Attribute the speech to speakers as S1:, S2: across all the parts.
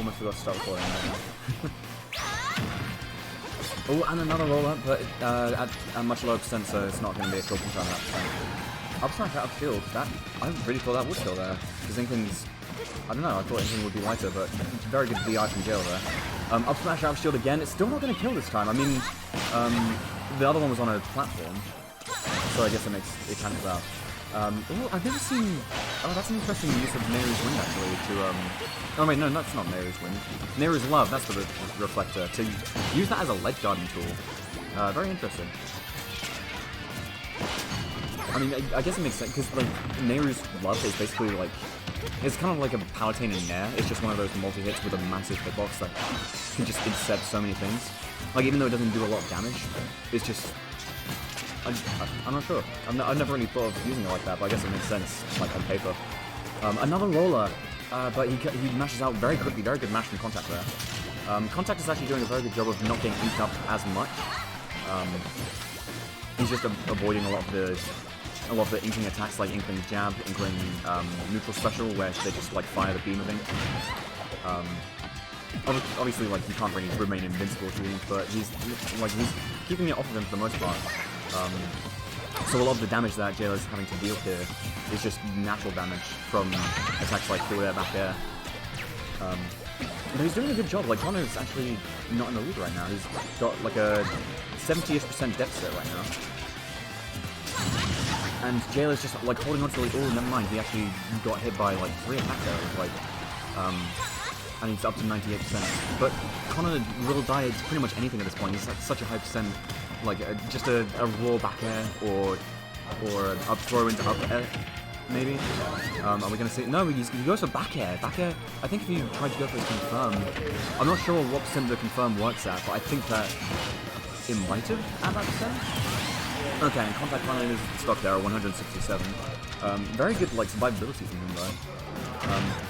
S1: almost forgot to start recording right now. Oh, and another roll-up, but at a much lower percent, so it's not going to be a kill confirm at that percent. Up smash out of shield, that, I really thought that would kill there, because Inkling's, I don't know, I thought Inkling would be lighter, but very good VI from Jllr there. Up smash out of shield again, it's still not going to kill this time. I mean, the other one was on a platform, so I guess it cancels out. Oh, I've never seen... Oh, that's an interesting use of Nehru's Wind, actually, to, Oh, wait, no, that's not Nehru's Wind. Nehru's Love, that's the reflector. To use that as a ledge guarding tool. Very interesting. I mean, I guess it makes sense, because, like, Nehru's Love is basically, like... It's kind of like a Palatine in Nair. It's just one of those multi-hits with a massive hitbox that can just intercept so many things. Like, even though it doesn't do a lot of damage, it's just... I'm not sure. I've never really thought of using it like that, but I guess it makes sense, like, on paper. Another roller, but he mashes out very quickly. Very good mash from Contact there. Contact is actually doing a very good job of not getting inked up as much. He's just avoiding a lot of the Inkling attacks, like Inkling Jab, Inkling Neutral Special, where they just, like, fire the beam of ink. Obviously, like, you can't really remain invincible to ink, but he's keeping it off of him for the most part. So a lot of the damage that Jllr is having to deal here is just natural damage from attacks like forward air, back air. But he's doing a good job. Like, Connor's actually not in the lead right now. He's got like a 70-ish% deficit right now. And Jllr's just like holding on to the lead. Oh, never mind. He actually got hit by like 3 attack arrows. Like, and he's up to 98%. But Connor will die to pretty much anything at this point. He's at such a high percent. Like just a raw back air or an up throw into up air, maybe. Are we gonna see? No, he goes for back air. Back air. I think if you tried to go for his confirm, I'm not sure what percent the confirm works at, but I think that it might have at that percent. Okay, and Contact finally is stuck there at 167. Very good like survivability from him though.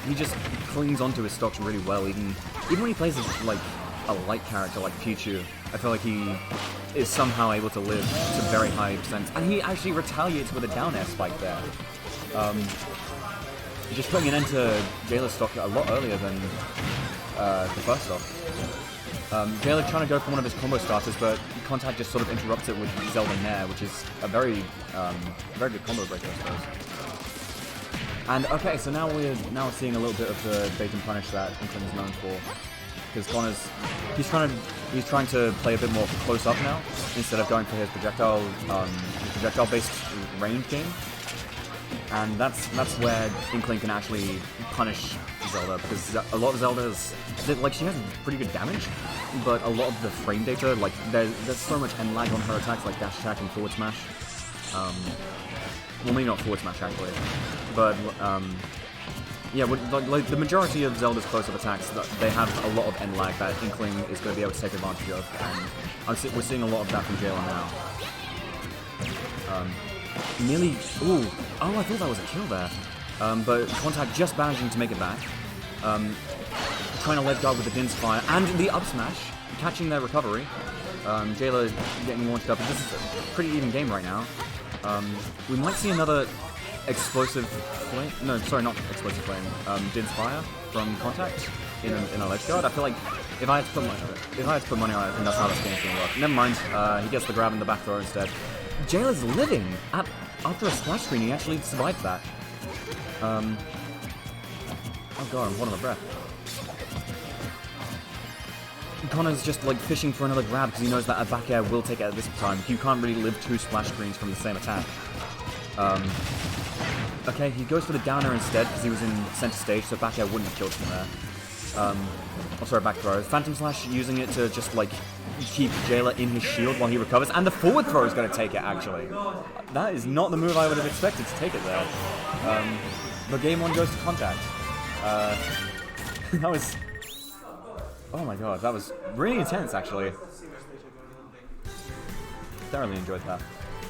S1: He just clings onto his stocks really well, even when he plays as like a light character like Pichu. I feel like he is somehow able to live to very high percent, and he actually retaliates with a down air spike there. Just putting an end to Jllr's stock a lot earlier than the first stock. Jllr trying to go for one of his combo starters, but Contact just sort of interrupts it with Zelda Nair, which is a very good combo breaker, I suppose. And okay, so now we're seeing a little bit of the bait and punish that Inkling is known for. Because Connor's, he's trying to play a bit more close up now, instead of going for his projectile-based range game. And that's where Inkling can actually punish Zelda, because a lot of Zelda's, like, she has pretty good damage, but a lot of the frame data, like, there's so much end lag on her attacks, like dash attack and forward smash. Well, maybe not forward smash actually, but yeah, like the majority of Zelda's close-up attacks, they have a lot of end lag that Inkling is going to be able to take advantage of, and we're seeing a lot of that from Jllr now. Nearly, ooh, oh, I thought that was a kill there, but Contact just managing to make it back, trying to ledge guard with the Din's Fire, and the up smash, catching their recovery. Jllr getting launched up, and this is a pretty even game right now. We might see another explosive flame. No, sorry, not explosive flame. Din's Fire from Contact in a ledge guard. I feel like if I had to put money on it, I think that's how this game's gonna work. Never mind. He gets the grab and the back throw instead. Jllr's living after a splash screen. He actually survived that. Oh god, I'm holding my breath. Connor's just like fishing for another grab because he knows that a back air will take it at this time. You can't really live 2 splash screens from the same attack. Okay, he goes for the down air instead because he was in center stage, so back air wouldn't have killed him there. Oh, sorry, back throw. Phantom Slash using it to just like keep Jllr in his shield while he recovers, and the forward throw is going to take it actually. That is not the move I would have expected to take it there. But game 1 goes to Contact. That was... Oh my god, that was really intense actually. Thoroughly enjoyed that.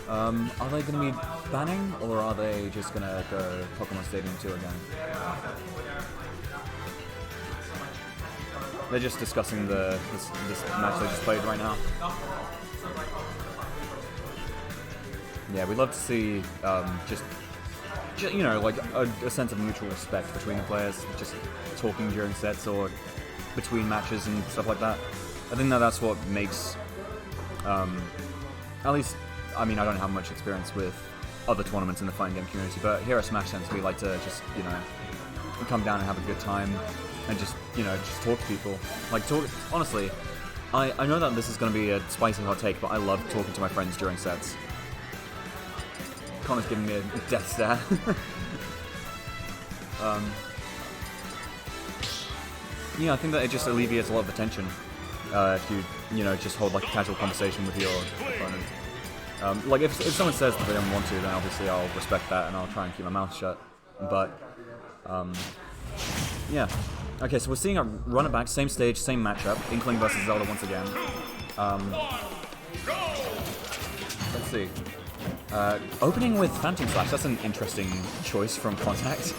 S1: Are they going to be banning, or are they just going to go Pokemon Stadium 2 again? They're just discussing this match they just played right now. Yeah, we'd love to see just you know, like a sense of mutual respect between the players, just talking during sets, or between matches and stuff like that. I think that's what makes, at least, I mean, I don't have much experience with other tournaments in the fighting game community, but here at Smash Sense we like to just, you know, come down and have a good time and just, you know, just talk to people. Like, honestly, I know that this is going to be a spicy hot take, but I love talking to my friends during sets. Connor's giving me a death stare. Yeah, I think that it just alleviates a lot of the tension if you know, just hold like a casual conversation with your opponent. Like if someone says that they don't want to, then obviously I'll respect that and I'll try and keep my mouth shut. But yeah. Okay, so we're seeing a run it back, same stage, same matchup. Inkling versus Zelda once again. Let's see. Opening with Phantom Slash, that's an interesting choice from Contact.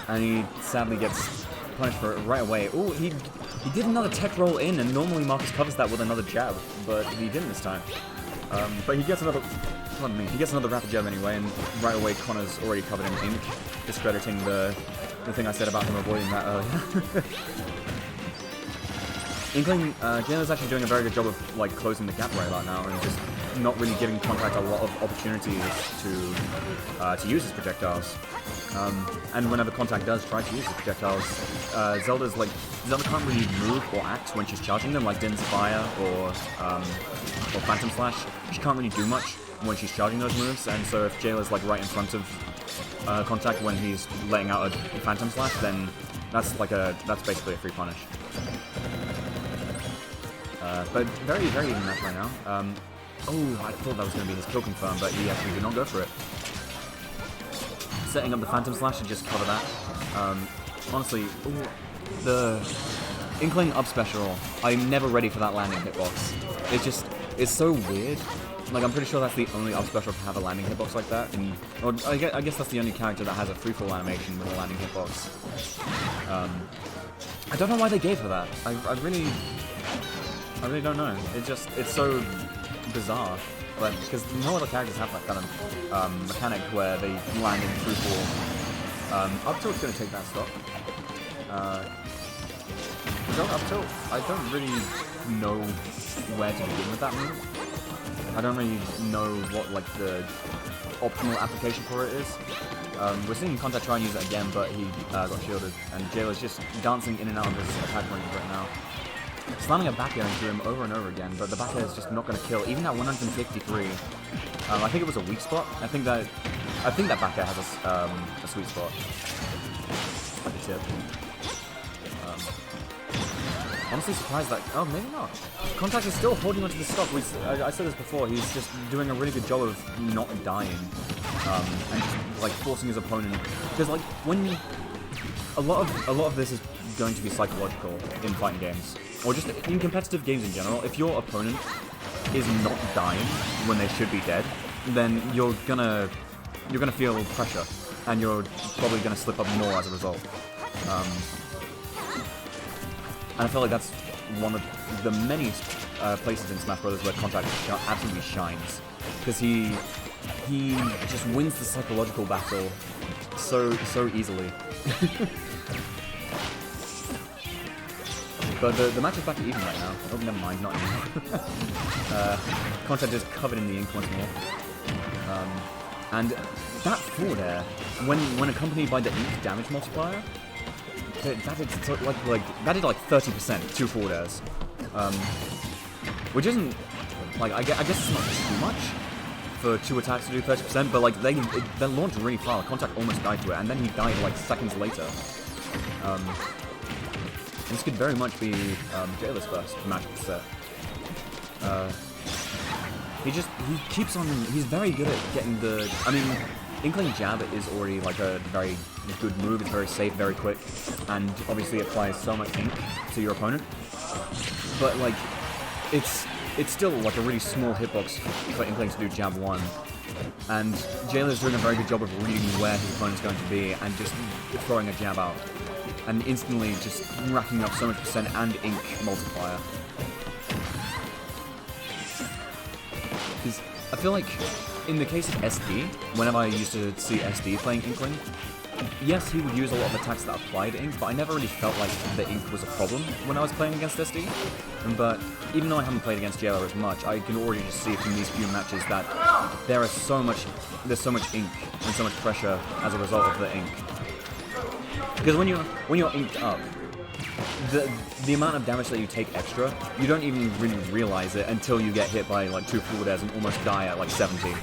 S1: And he sadly gets punished for it right away. Oh, he did another tech roll in, and normally Marcus covers that with another jab, but he didn't this time. But he gets another, pardon me, he gets another rapid jab anyway, and right away Connor's already covered in ink, discrediting the thing I said about him avoiding that earlier. Inkling, Jllr's actually doing a very good job of like closing the gap right about now, and just not really giving Contact a lot of opportunities to use his projectiles. And whenever Contact does try to use his projectiles, Zelda can't really move or act when she's charging them, like Din's Fire or Phantom Slash. She can't really do much when she's charging those moves, and so if Jllr's like right in front of Contact when he's letting out a Phantom Slash, then that's basically a free punish. But very, very even match right now. Oh, I thought that was going to be his kill confirm, but he actually did not go for it. Setting up the Phantom Slash to just cover that. Honestly, ooh, the Inkling up special, I'm never ready for that landing hitbox. It's so weird. Like, I'm pretty sure that's the only up special to have a landing hitbox like that. And, or I guess that's the only character that has a free fall animation with a landing hitbox. I don't know why they gave her that. I really don't know. It's so bizarre. But because no other characters have that kind of mechanic where they land in free fall. Up tilt's going to take that stock. Don't up tilt. I don't really know where to begin with that move. I don't really know what like the optimal application for it is. We're seeing Contact try and use it again, but he got shielded, and Jllr's just dancing in and out of his attack range right now. Slamming a back air into him over and over again, but the back air is just not going to kill, even at 153. I think it was a weak spot. I think that back air has a sweet spot. Like a tip. Honestly surprised that, oh, maybe not. Contact is still holding onto the stock. I said this before, he's just doing a really good job of not dying. And just, like, forcing his opponent. Because, like, when a lot of this is going to be psychological in fighting games, or just in competitive games in general. If your opponent is not dying when they should be dead, then you're gonna feel pressure, and you're probably gonna slip up more as a result. And I feel like that's one of the many places in Smash Bros. Where Contact absolutely shines, because he just wins the psychological battle so easily. But the match is back to even right now. Oh, never mind, not anymore. Contact is covered in the ink once more. And that forward air, when accompanied by the ink damage multiplier, that did like 30%, 2 forward airs. Which isn't, like, I guess it's not too much for 2 attacks to do 30%, but like they launched really far. Contact almost died to it, and then he died like seconds later. This could very much be Jllr's first match of the set. He keeps on, he's very good at getting the, I mean, Inkling jab is already like a very good move, it's very safe, very quick, and obviously it applies so much ink to your opponent. But like, it's still like a really small hitbox for Inkling to do jab 1. And Jllr's doing a very good job of reading where his opponent's going to be and just throwing a jab out. And instantly just racking up so much percent and ink multiplier. Because I feel like in the case of SD, whenever I used to see SD playing Inkling, yes, he would use a lot of attacks that applied ink, but I never really felt like the ink was a problem when I was playing against SD. But even though I haven't played against Jllr as much, I can already just see from these few matches that there's so much ink and so much pressure as a result of the ink. Because when you're inked up, the amount of damage that you take extra, you don't even really realize it until you get hit by like 2 forward airs and almost die at like 70.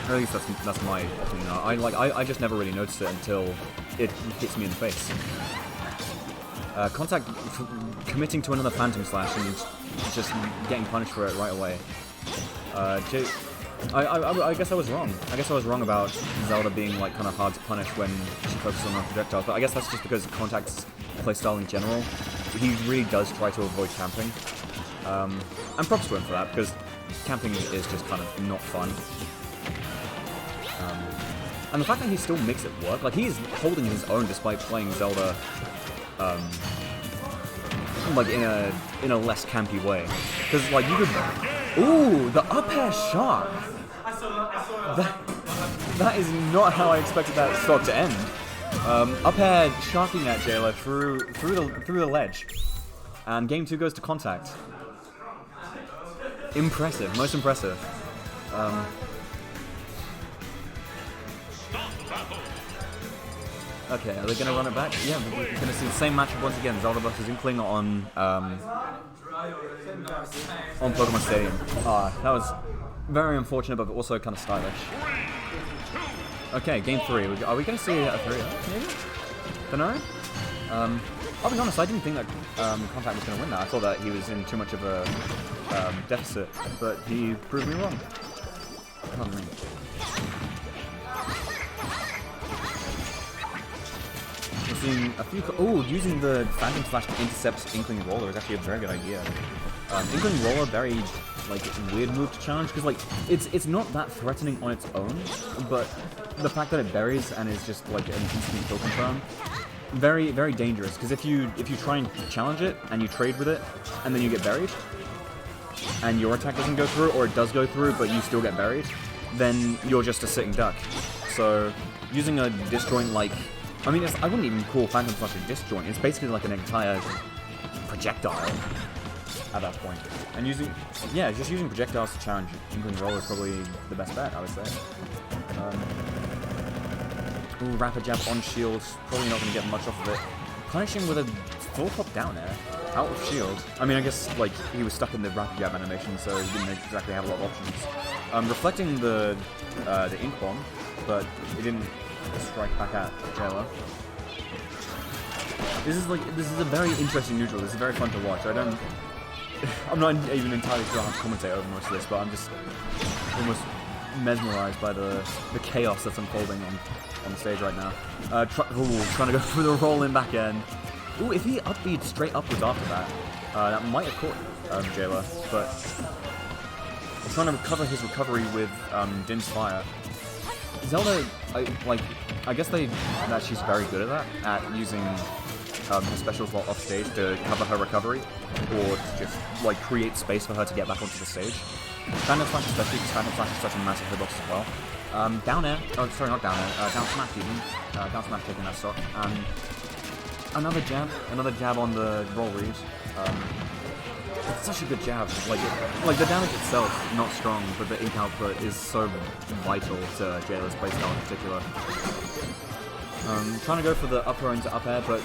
S1: Or at least that's my opinion. I just never really noticed it until it hits me in the face. Contact committing to another Phantom Slash and just getting punished for it right away. I guess I was wrong. I guess I was wrong about Zelda being like kind of hard to punish when she focuses on her projectiles, but I guess that's just because Contact's playstyle in general. He really does try to avoid camping. And props to him for that, because camping is just kind of not fun. And the fact that he still makes it work, like he's holding his own despite playing Zelda, like in a less campy way. Because like you could, ooh, the up air shot. That is not how I expected that stock to end. Up air sharking at Jllr through the ledge, and game 2 goes to Contact. Impressive, most impressive. Okay, are they going to run it back? Yeah, we're going to see the same matchup once again. Zelda versus Inkling on Pokemon Stadium. That was very unfortunate, but also kind of stylish. Okay, game 3. Are we going to see a 3-0, maybe? Don't know. I'll be honest, I didn't think that Contact was going to win that. I thought that he was in too much of a deficit, but he proved me wrong. Come on, Using a few. Oh, using the Phantom Slash to intercept Inkling Roller is actually a very good idea. Inkling Roller, very like weird move to challenge because like it's not that threatening on its own, but the fact that it buries and is just like an instant kill confirm, very very dangerous. Because if you try and challenge it and you trade with it and then you get buried, and your attack doesn't go through, or it does go through but you still get buried, then you're just a sitting duck. So using a disjoint like. I mean, I wouldn't even call Phantom Slash a disjoint. It's basically like an entire projectile at that point. And just using projectiles to challenge Inkling Roll is probably the best bet, I would say. Ooh, rapid jab on shield. Probably not going to get much off of it. Punishing with a full pop down air out of shield. I mean, I guess like he was stuck in the rapid jab animation, so he didn't exactly have a lot of options. Reflecting the ink bomb, but it didn't strike back at Jllr. This is a very interesting neutral. This is very fun to watch. I'm not even entirely sure how to commentate over most of this, but I'm just almost mesmerized by the chaos that's unfolding on the stage right now. Trying to go for the roll in back end. Ooh, if he upbeat straight upwards after that, that might have caught Jllr, but he's trying to recover his recovery with Din's Fire. Zelda, I guess that she's very good at that, at using her specials while off stage to cover her recovery, or to just like create space for her to get back onto the stage. Phantom Slash especially, because Phantom Slash is such a massive hitbox as well. Down air, oh sorry, not down air, down smash even, down smash taking that stock. Another jab on the roll read. It's such a good jab. Like the damage itself, not strong, but the ink output is so vital to Jllr's playstyle in particular. Trying to go for the up air into up air, but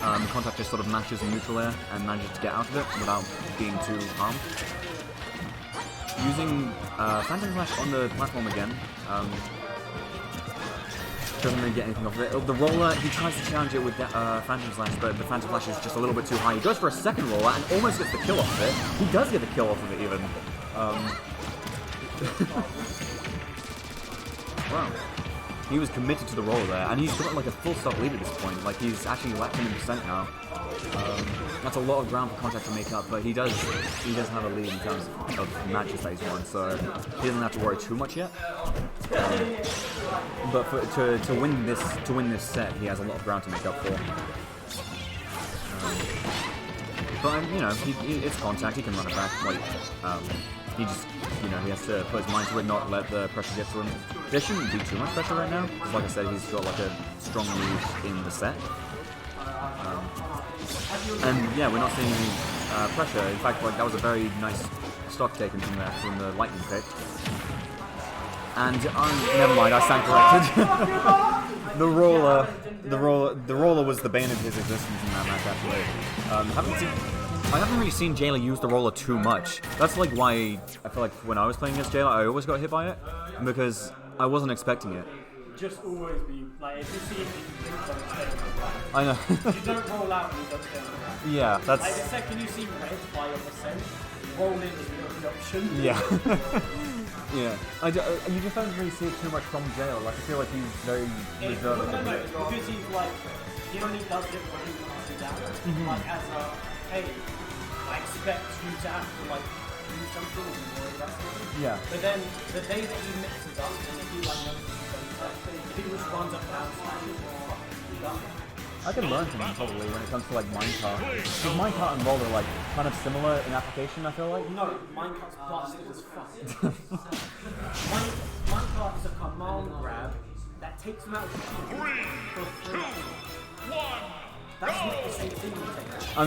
S1: Contact just sort of matches a neutral air and manages to get out of it without being too harmed. Using Phantom Slash on the platform again. Doesn't really get anything off of it. The roller, he tries to challenge it with Phantom Slash, but the Phantom Slash is just a little bit too high. He goes for a second roller and almost gets the kill off of it. He does get the kill off of it even. Wow. He was committed to the roller there, and he's got like a full stop lead at this point. Like he's actually lapped 100% now. That's a lot of ground for Contact to make up, but he does have a lead in terms of matches that he's won, so he doesn't have to worry too much yet. But to win this set, he has a lot of ground to make up for. But you know, it's contact. He can run it back. Like, he just, you know, he has to put his mind to it, not let the pressure get to him. There shouldn't be too much pressure right now, because like I said, he's got like a strong lead in the set. And yeah, we're not seeing any pressure. In fact, like that was a very nice stock taken from there, from the lightning pick. And never mind, I stand corrected. the roller was the bane of his existence in that match. Actually, I haven't really seen Jllr use the roller too much. That's like why I feel like when I was playing against Jllr, I always got hit by it because I wasn't expecting it.
S2: Just always be like, if you see it, you don't stay.
S1: I know.
S2: You don't roll out and you don't stay.
S1: Yeah, that's.
S2: Like the second you see red by your percent, roll in is the only option.
S1: Yeah. Yeah. You just don't really see it too much from Jllr. Like I feel like he's very reserved.
S2: No, because he's like, he only does it when he wants to down. Like as a, hey, I expect you to have to like do something and worry about something.
S1: Yeah.
S2: But then the day that he mixes up and if he like if he just runs up down smashes, he's done.
S1: I can learn from him probably when it comes to like minecart. Because minecart and roll are like kind of similar in application, I feel like.
S2: No, minecart's busted as fuck. Minecart is a command grab that takes him out of the queue for free. That's not the same thing you take.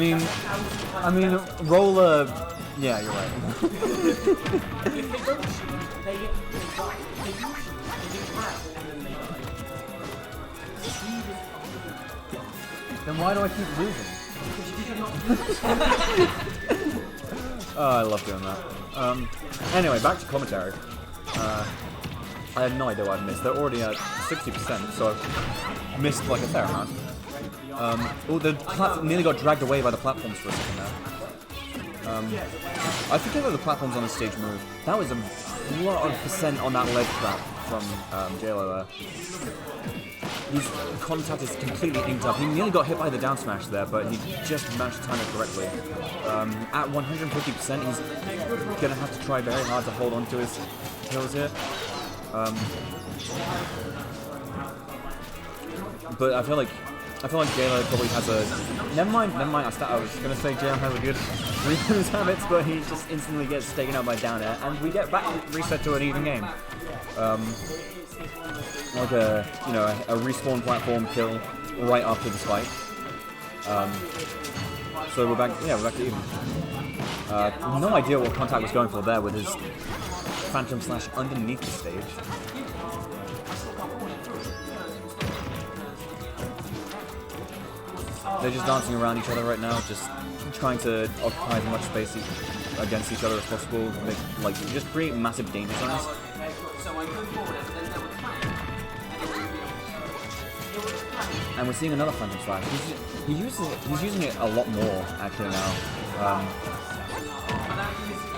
S1: I mean, roller. Yeah, you're right.
S2: If they don't shoot, they get die. If they do shoot, they get grab and then they die.
S1: Then why do I keep losing? Oh, I love doing that. Anyway, back to commentary. I had no idea what I'd missed. They're already at 60%, so I've missed like a fair amount. The platform nearly got dragged away by the platforms for a second there. I forget that the platforms on the stage move. That was a lot of percent on that ledge trap from Jllr there. His contact is completely inked up. He nearly got hit by the down smash there, but he just managed to time it correctly. At 150%, he's gonna have to try very hard to hold on to his kills here. But I feel like Jllr probably has a. Never mind. I was gonna say Jllr has a good refuse habits, but he just instantly gets taken out by down air, and we get back reset to an even game. Like a respawn platform kill right after the spike. So we're back to even. No idea what contact was going for there with his Phantom Slash underneath the stage. They're just dancing around each other right now, just trying to occupy as much space against each other as possible. Like just create massive danger zones. And we're seeing another Phantom Slash. He's using it a lot more actually now.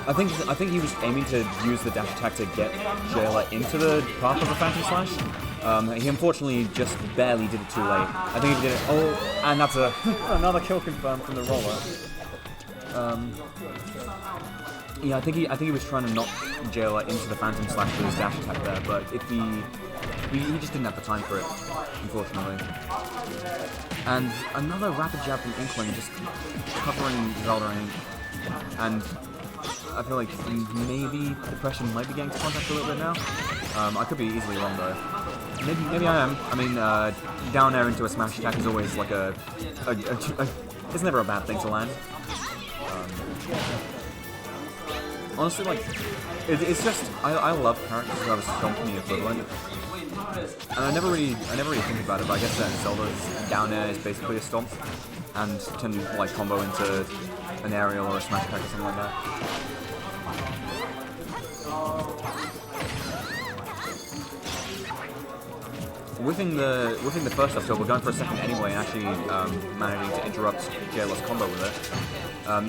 S1: I think he was aiming to use the dash attack to get Jllr into the path of the Phantom Slash. He unfortunately just barely did it too late. I think he did it. Oh, and that's another kill confirmed from the roller. Yeah, I think he was trying to knock Jllr into the Phantom Slash with his dash attack there, but if he just didn't have the time for it, unfortunately. And another rapid jab from Inkling, just covering Zelda and I feel like maybe the pressure might be getting to contact a little bit now. I could be easily wrong though. Maybe I am. I mean, down air into a smash attack is always like it's never a bad thing to land. Honestly, like, it's just I love characters who have a stomping equivalent, and I never really think about it. But I guess that Zelda's down air is basically a stomp, and can like combo into an aerial or a smash attack or something like that. Whiffing the first up, so we're going for a second anyway, and actually managing to interrupt Jllr's combo with it.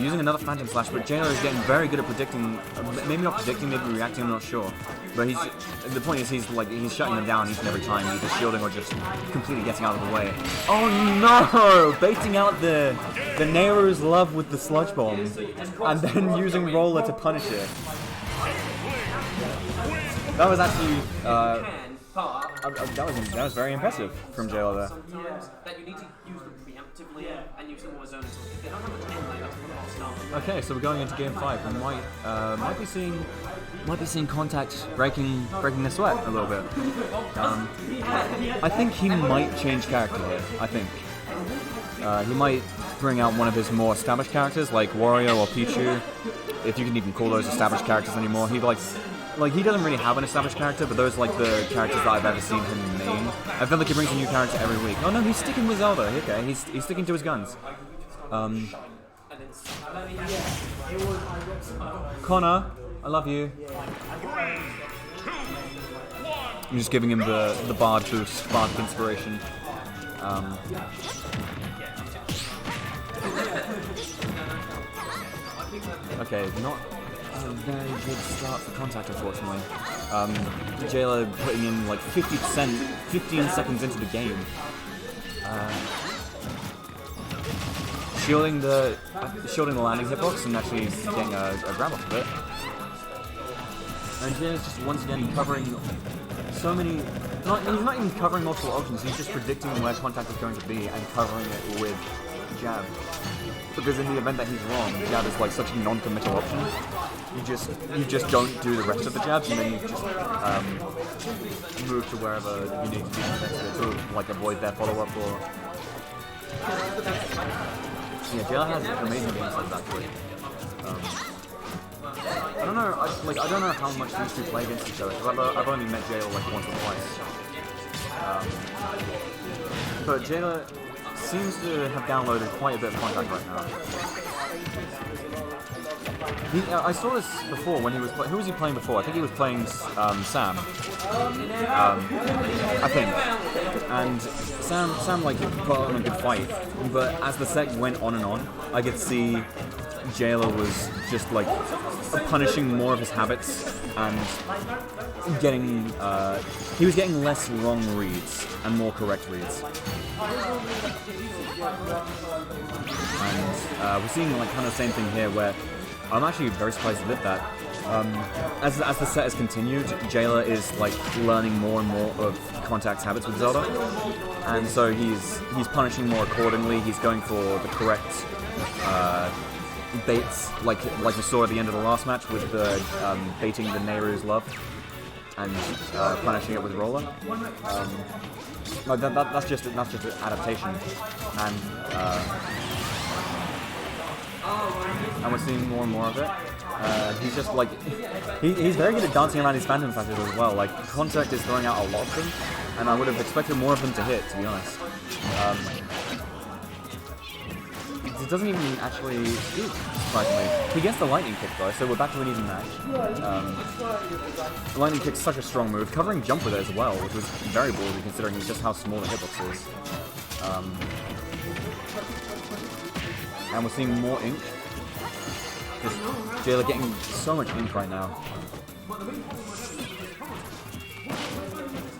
S1: Using another Phantom Slash, but Jllr is getting very good at predicting, maybe not predicting, maybe reacting, I'm not sure. But the point is he's shutting them down each and every time, either shielding or just completely getting out of the way. Oh no! Baiting out the Nehru's love with the Sludge Bomb, and then using Roller to punish it. That was actually, that was very impressive from Jllr there.
S2: That you need to use them typically and use the war zone until if they don't have a 10, like that's a little stuff.
S1: Okay, so we're going into game 5. We might be seeing Contact breaking the sweat a little bit. I think he might change character here. I think he might bring out one of his more established characters like Wario or Pichu, if you can even call those established characters anymore. He he doesn't really have an established character, but those are like the characters that I've ever seen him main. I feel like he brings a new character every week. Oh no, he's sticking with Zelda. Okay, he's sticking to his guns. Connor, I love you. I'm just giving him the bard boost, bard inspiration. Okay, not a very good start for Contact, unfortunately. Jllr putting in like 50%, 15 seconds into the game. Shielding the landing hitbox and actually getting a grab off of it. And Jllr's just once again covering so many. He's not even covering multiple options. He's just predicting where Contact is going to be and covering it with jab. Because in the event that he's wrong, jab is like such a non-committal option. You just don't do the rest of the jabs, and then you just move to wherever you need to be to like avoid their follow-up or. Yeah, Jllr has amazing game sense actually. I don't know. I don't know how much these two play against each other because I've only met Jllr like once or twice. But Jllr seems to have downloaded quite a bit of Contact right now. I saw this before when he was. Who was he playing before? I think he was playing Sam. I think. And Sam like put on a good fight, but as the set went on and on, I could see Jllr was just like punishing more of his habits and getting. He was getting less wrong reads and more correct reads. And we're seeing like kind of the same thing here where I'm actually very surprised he did that. As the set has continued, Jllr is like learning more and more of Contact's habits with Zelda, and so he's punishing more accordingly. He's going for the correct baits, like we saw at the end of the last match with the baiting the Nehru's love and punishing it with roller. No, that's just an adaptation, and we're seeing more and more of it. He's just like he's very good at dancing around his phantom flashes as well. Like Contact is throwing out a lot of them, and I would have expected more of them to hit, to be honest. It doesn't even actually shoot, surprisingly. He gets the lightning kick though, so we're back to an even match. The lightning kick's such a strong move, covering jump with it as well, which was very ballsy considering just how small the hitbox is. And we're seeing more ink. Just Jllr getting so much ink right now.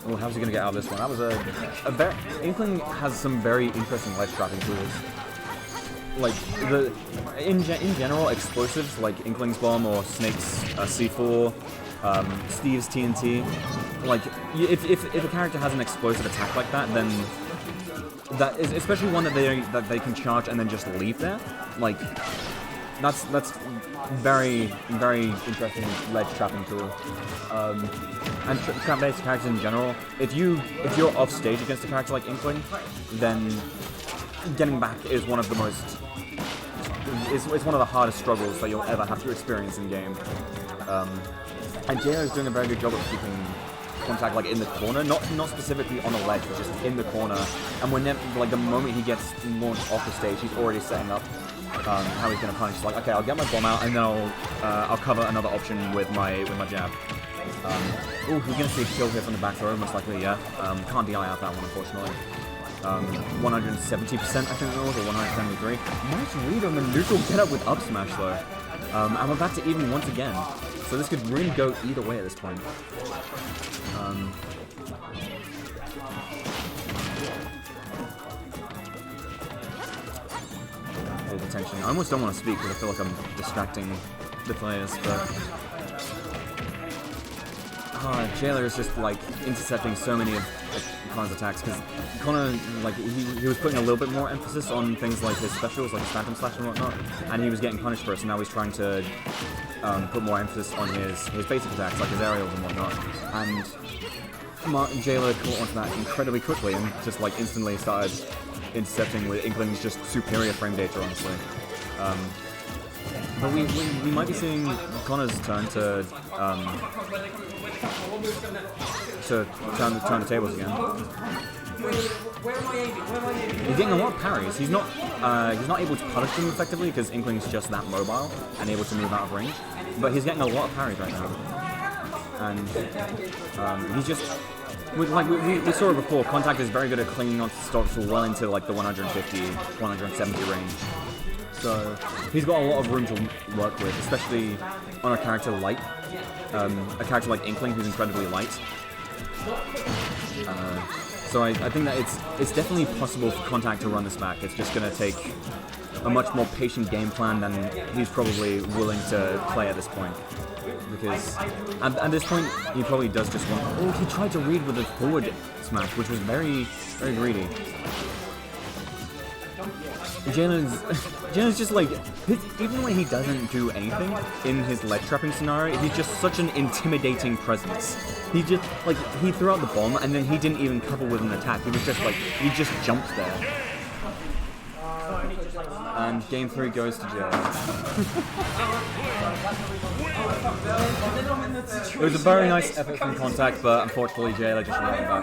S1: Oh, how's he gonna get out of this one? That was a very... Inkling has some very interesting ledge trapping tools. Like, in general, explosives like Inkling's Bomb or Snake's C4, Steve's TNT, like, if a character has an explosive attack like that, then that is, especially one that they can charge and then just leave there, like, that's very, very interesting ledge trapping tool. And trap-based characters in general, if you're off stage against a character like Inkling, then getting back is one of the most... It's one of the hardest struggles that you'll ever have to experience in game. And Jllr is doing a very good job of keeping Contact like in the corner, not specifically on a ledge, but just in the corner. And whenever, like the moment he gets launched off the stage, he's already setting up how he's going to punish. It's like, okay, I'll get my bomb out, and then I'll cover another option with my jab. Oh, we're going to see a kill here from the back throw, most likely, yeah. Can't DI out that one, unfortunately. 170%, I think it was, or 173. Nice read on the neutral get up with up smash though. And we're back to even once again. So this could really go either way at this point. Hold attention. I almost don't want to speak because I feel like I'm distracting the players, but... Jllr is just like intercepting so many of Connor's attacks because Connor, like, he was putting a little bit more emphasis on things like his specials, like his Phantom Slash and whatnot, and he was getting punished for it, so now he's trying to put more emphasis on his basic attacks, like his aerials and whatnot. And Jllr caught onto that incredibly quickly and just like instantly started intercepting with Inkling's just superior frame data, honestly. But we might be seeing Connor's turn to turn the tables again. He's getting a lot of parries. He's not able to punish them effectively because Inkling's just that mobile and able to move out of range. But he's getting a lot of parries right now, and he's just. We saw it before, Contact is very good at clinging onto stocks well into like the 150, 170 range. So he's got a lot of room to work with, especially on a character like Inkling, who's incredibly light. So I think that it's definitely possible for Contact to run this back. It's just going to take a much more patient game plan than he's probably willing to play at this point. Because at this point, he probably does just want... Oh, he tried to read with a forward smash, which was very, very greedy. Jllr's just like... Even when he doesn't do anything in his ledge trapping scenario, he's just such an intimidating presence. He just, like, he threw out the bomb, and then he didn't even cover with an attack. He was just like, he just jumped there. And game 3 goes to Jllr. It was a very nice effort from Contact, but unfortunately Jllr just ran back.